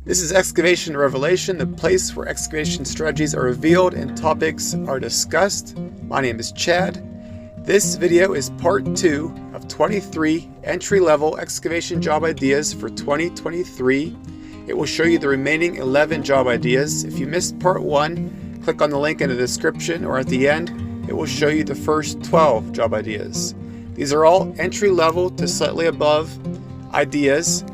This is Excavation Revelation, the place where excavation strategies are revealed and topics are discussed. My name is Chad. This video is part 2 of 23 entry-level excavation job ideas for 2023. It will show you the remaining 11 job ideas. If you missed part 1, click on the link in the description, or at the end, it will show you the first 12 job ideas. These are all entry-level to slightly above ideas.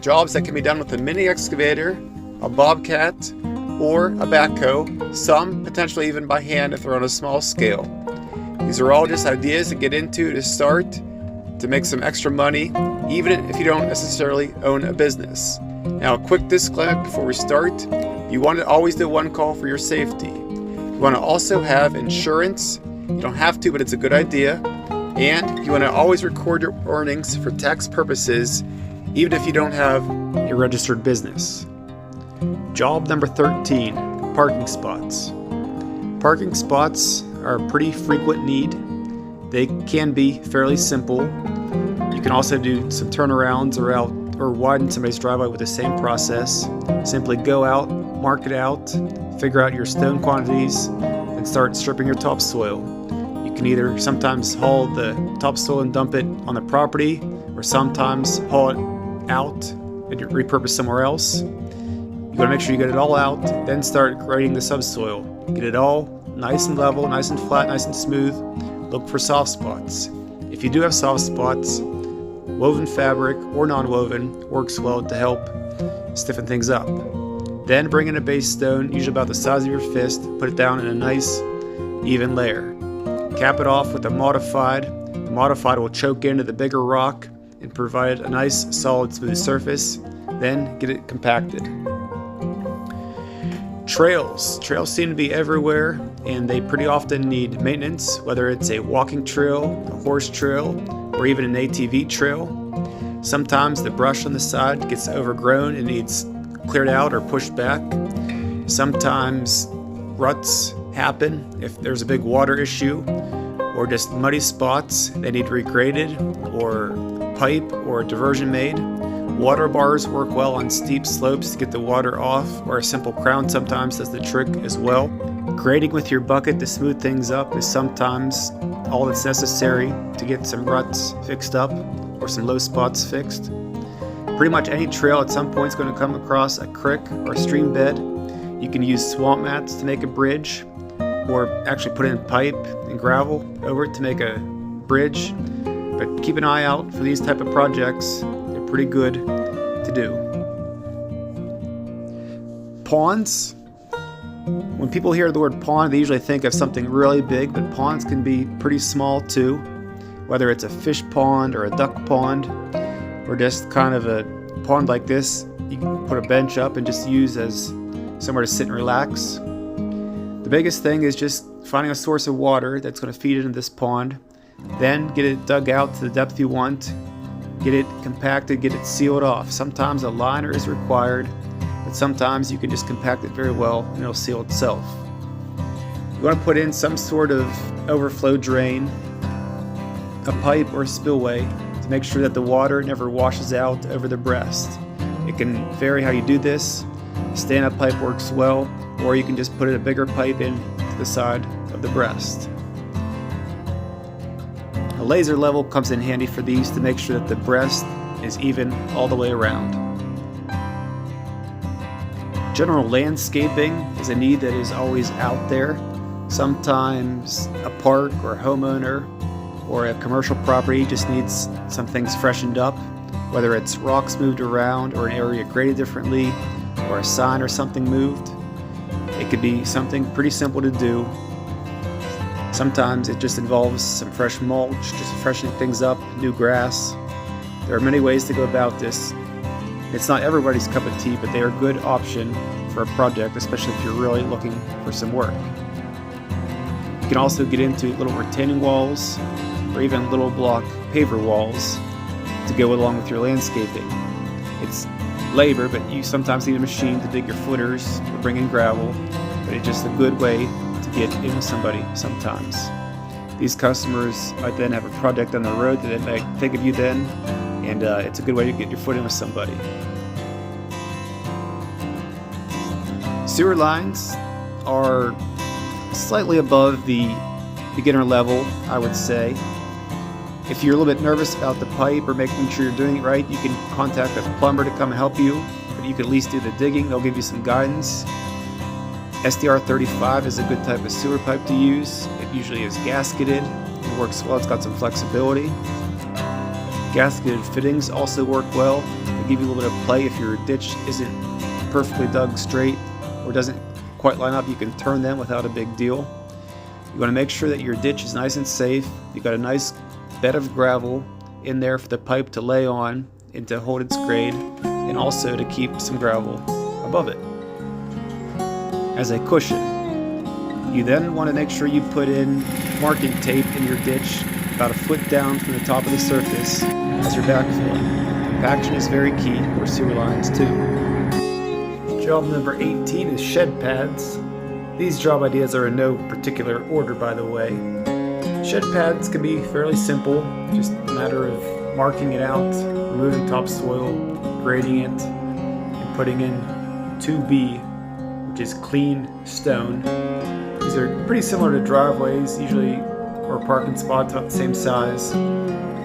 Jobs that can be done with a mini excavator, a bobcat, or a backhoe, some potentially even by hand if they're on a small scale. These are all just ideas to get into to start, to make some extra money, even if you don't necessarily own a business. Now, a quick disclaimer before we start: you want to always do one call for your safety. You want to also have insurance. You don't have to, but it's a good idea. And you want to always record your earnings for tax purposes, even if you don't have a registered business. Job number 13, parking spots. Parking spots are a pretty frequent need. They can be fairly simple. You can also do some turnarounds or widen somebody's driveway with the same process. Simply go out, mark it out, figure out your stone quantities, and start stripping your topsoil. You can either sometimes haul the topsoil and dump it on the property, or sometimes haul it out and repurpose somewhere else. You gotta make sure you get it all out, then start grading the subsoil. Get it all nice and level, nice and flat, nice and smooth. Look for soft spots. If you do have soft spots, woven fabric or non-woven works well to help stiffen things up. Then bring in a base stone, usually about the size of your fist, put it down in a nice even layer. Cap it off with a modified. The modified will choke into the bigger rock and provide a nice solid smooth surface. Then get it compacted. Trails seem to be everywhere, and they pretty often need maintenance, whether it's a walking trail, a horse trail, or even an ATV trail. Sometimes the brush on the side gets overgrown and needs cleared out or pushed back. Sometimes ruts happen if there's a big water issue, or just muddy spots that need regraded, or pipe or diversion made. Water bars work well on steep slopes to get the water off, or a simple crown sometimes does the trick as well. Grading with your bucket to smooth things up is sometimes all that's necessary to get some ruts fixed up or some low spots fixed. Pretty much any trail at some point is going to come across a creek or a stream bed. You can use swamp mats to make a bridge, or actually put in pipe and gravel over it to make a bridge. But keep an eye out for these type of projects. They're pretty good to do. Ponds. When people hear the word pond, they usually think of something really big, but ponds can be pretty small too. Whether it's a fish pond or a duck pond, or just kind of a pond like this, you can put a bench up and just use as somewhere to sit and relax. The biggest thing is just finding a source of water that's going to feed into this pond. Then get it dug out to the depth you want, get it compacted, get it sealed off. Sometimes a liner is required, but sometimes you can just compact it very well and it'll seal itself. You want to put in some sort of overflow drain, a pipe or a spillway, to make sure that the water never washes out over the breast. It can vary how you do this. Stand-up pipe works well, or you can just put a bigger pipe in to the side of the breast. A laser level comes in handy for these to make sure that the breast is even all the way around. General landscaping is a need that is always out there. Sometimes a park or a homeowner or a commercial property just needs some things freshened up, whether it's rocks moved around or an area graded differently or a sign or something moved. It could be something pretty simple to do. Sometimes it just involves some fresh mulch, just freshening things up, new grass. There are many ways to go about this. It's not everybody's cup of tea, but they are a good option for a project, especially if you're really looking for some work. You can also get into little retaining walls or even little block paver walls to go along with your landscaping. It's labor, but you sometimes need a machine to dig your footers or bring in gravel, but it's just a good way to get in with somebody sometimes. These customers might then have a project on the road that they might think of you then, and it's a good way to get your foot in with somebody. Sewer lines are slightly above the beginner level, I would say. If you're a little bit nervous about the pipe or making sure you're doing it right, you can contact a plumber to come help you, but you can at least do the digging. They'll give you some guidance. SDR35 is a good type of sewer pipe to use. It usually is gasketed. It works well, it's got some flexibility. Gasketed fittings also work well. They give you a little bit of play if your ditch isn't perfectly dug straight or doesn't quite line up. You can turn them without a big deal. You want to make sure that your ditch is nice and safe. You've got a nice bed of gravel in there for the pipe to lay on and to hold its grade, and also to keep some gravel above it as a cushion. You then want to make sure you put in marking tape in your ditch about a foot down from the top of the surface as you're backfilling. Compaction is very key for sewer lines too. Job number 18 is shed pads. These job ideas are in no particular order, by the way. Shed pads can be fairly simple, just a matter of marking it out, removing topsoil, grading it, and putting in 2B, which is clean stone. These are pretty similar to driveways, usually, or parking spots about the same size.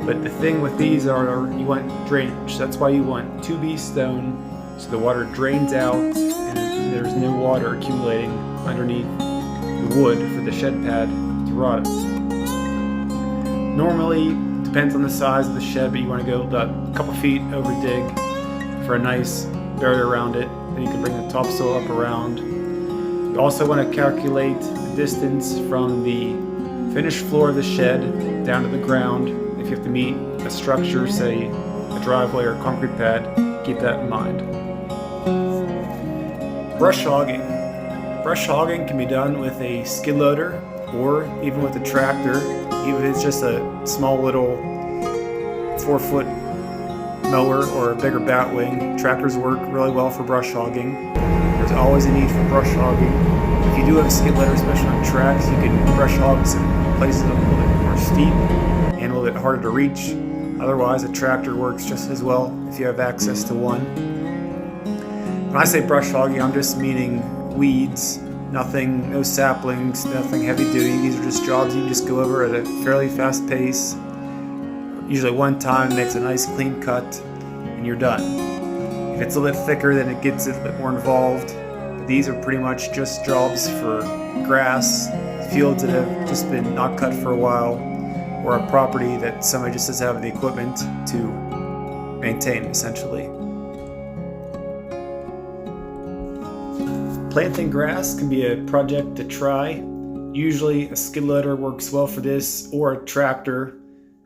But the thing with these are you want drainage. That's why you want 2B stone, so the water drains out and there's no water accumulating underneath the wood for the shed pad to rot it. Normally, depends on the size of the shed, but you want to go about a couple feet over dig for a nice barrier around it. Then you can bring the topsoil up around. You also want to calculate the distance from the finished floor of the shed down to the ground. If you have to meet a structure, say a driveway or a concrete pad, keep that in mind. Brush hogging. Brush hogging can be done with a skid loader or even with a tractor, even if it's just a small little 4-foot mower or a bigger batwing. Tractors work really well for brush hogging. There's always a need for brush hogging. If you do have a skid loader, especially on tracks, you can brush hog some places a little bit more steep and a little bit harder to reach. Otherwise, a tractor works just as well if you have access to one. When I say brush hogging, I'm just meaning weeds. Nothing, no saplings, nothing heavy duty. These are just jobs you can just go over at a fairly fast pace. Usually one time makes a nice clean cut and you're done. If it's a little bit thicker, then it gets a little bit more involved. But these are pretty much just jobs for grass, fields that have just been not cut for a while, or a property that somebody just doesn't have the equipment to maintain, essentially. Planting grass can be a project to try. Usually a skid loader works well for this, or a tractor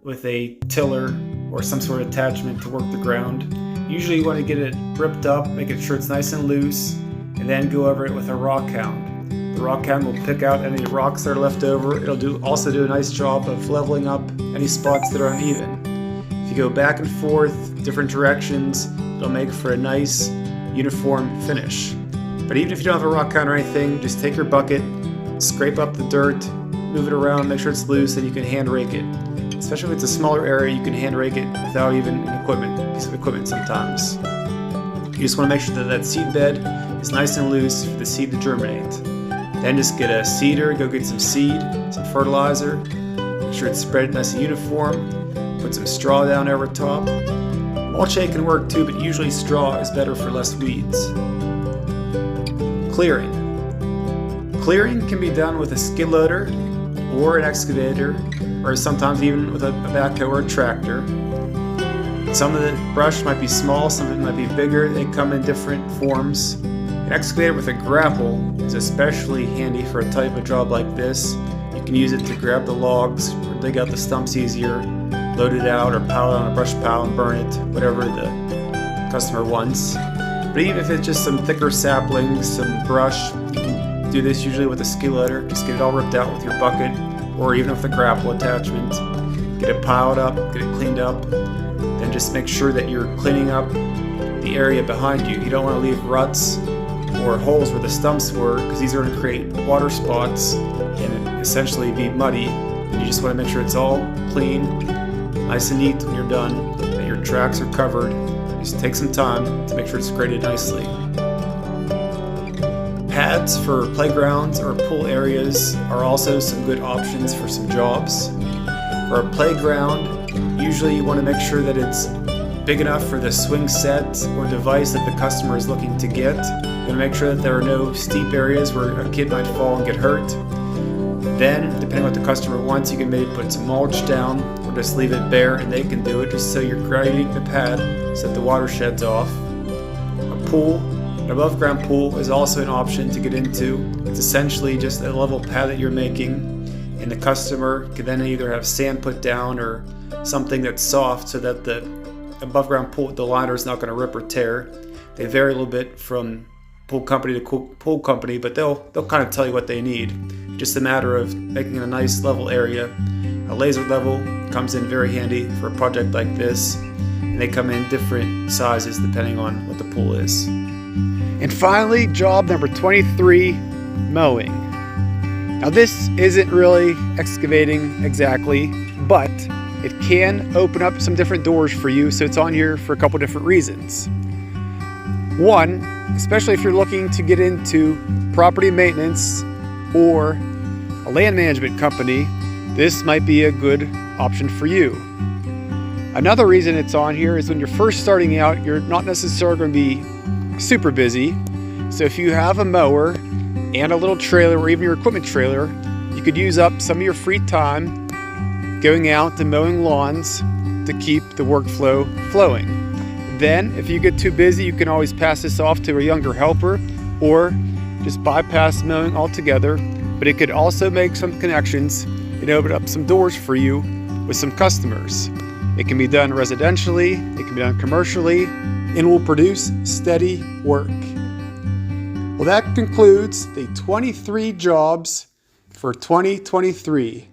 with a tiller or some sort of attachment to work the ground. Usually you want to get it ripped up, making sure it's nice and loose, and then go over it with a rock hound. The rock hound will pick out any rocks that are left over. It'll also do a nice job of leveling up any spots that are uneven. If you go back and forth, different directions, it'll make for a nice uniform finish. But even if you don't have a rock hound or anything, just take your bucket, scrape up the dirt, move it around, make sure it's loose, and you can hand rake it. Especially if it's a smaller area, you can hand rake it without even a piece of equipment sometimes. You just want to make sure that that seed bed is nice and loose for the seed to germinate. Then just get a seeder, go get some seed, some fertilizer, make sure it's spread nice and uniform, put some straw down over top. Mulch hay can work too, but usually straw is better for less weeds. Clearing. Clearing can be done with a skid loader or an excavator, or sometimes even with a backhoe or a tractor. Some of the brush might be small, some of it might be bigger. They come in different forms. An excavator with a grapple is especially handy for a type of job like this. You can use it to grab the logs or dig out the stumps easier, load it out or pile it on a brush pile and burn it, whatever the customer wants. But even if it's just some thicker saplings, some brush, you can do this usually with a skid loader. Just get it all ripped out with your bucket, or even with a grapple attachment. Get it piled up, get it cleaned up, then just make sure that you're cleaning up the area behind you. You don't want to leave ruts or holes where the stumps were, because these are going to create water spots and essentially be muddy. And you just want to make sure it's all clean, nice and neat when you're done, that your tracks are covered. Just take some time to make sure it's graded nicely. Pads for playgrounds or pool areas are also some good options for some jobs. For a playground, usually you want to make sure that it's big enough for the swing set or device that the customer is looking to get. You want to make sure that there are no steep areas where a kid might fall and get hurt. Then, depending on what the customer wants, you can maybe put some mulch down or just leave it bare and they can do it, just so you're grading the pad so that the water sheds off. A pool, an above ground pool, is also an option to get into. It's essentially just a level pad that you're making, and the customer can then either have sand put down or something that's soft so that the above ground pool with the liner is not going to rip or tear. They vary a little bit from pool company to pool company, but they'll kind of tell you what they need. Just a matter of making a nice level area. A laser level comes in very handy for a project like this, and they come in different sizes depending on what the pool is. And finally, job number 23, mowing. Now this isn't really excavating exactly, but it can open up some different doors for you, so it's on here for a couple different reasons. One, especially if you're looking to get into property maintenance or a land management company, this might be a good option for you. Another reason it's on here is when you're first starting out, you're not necessarily going to be super busy. So if you have a mower and a little trailer or even your equipment trailer, you could use up some of your free time going out and mowing lawns to keep the workflow flowing. Then, if you get too busy, you can always pass this off to a younger helper or just bypass mowing altogether. But it could also make some connections and open up some doors for you with some customers. It can be done residentially, it can be done commercially, and will produce steady work. Well, that concludes the 23 jobs for 2023.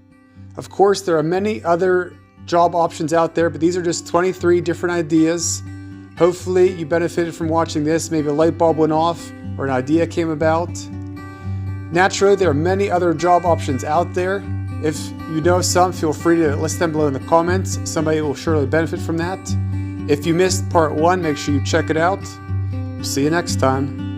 Of course, there are many other job options out there, but these are just 23 different ideas. Hopefully you benefited from watching this. Maybe a light bulb went off or an idea came about. Naturally, there are many other job options out there. If you know some, feel free to list them below in the comments. Somebody will surely benefit from that. If you missed part 1, make sure you check it out. See you next time.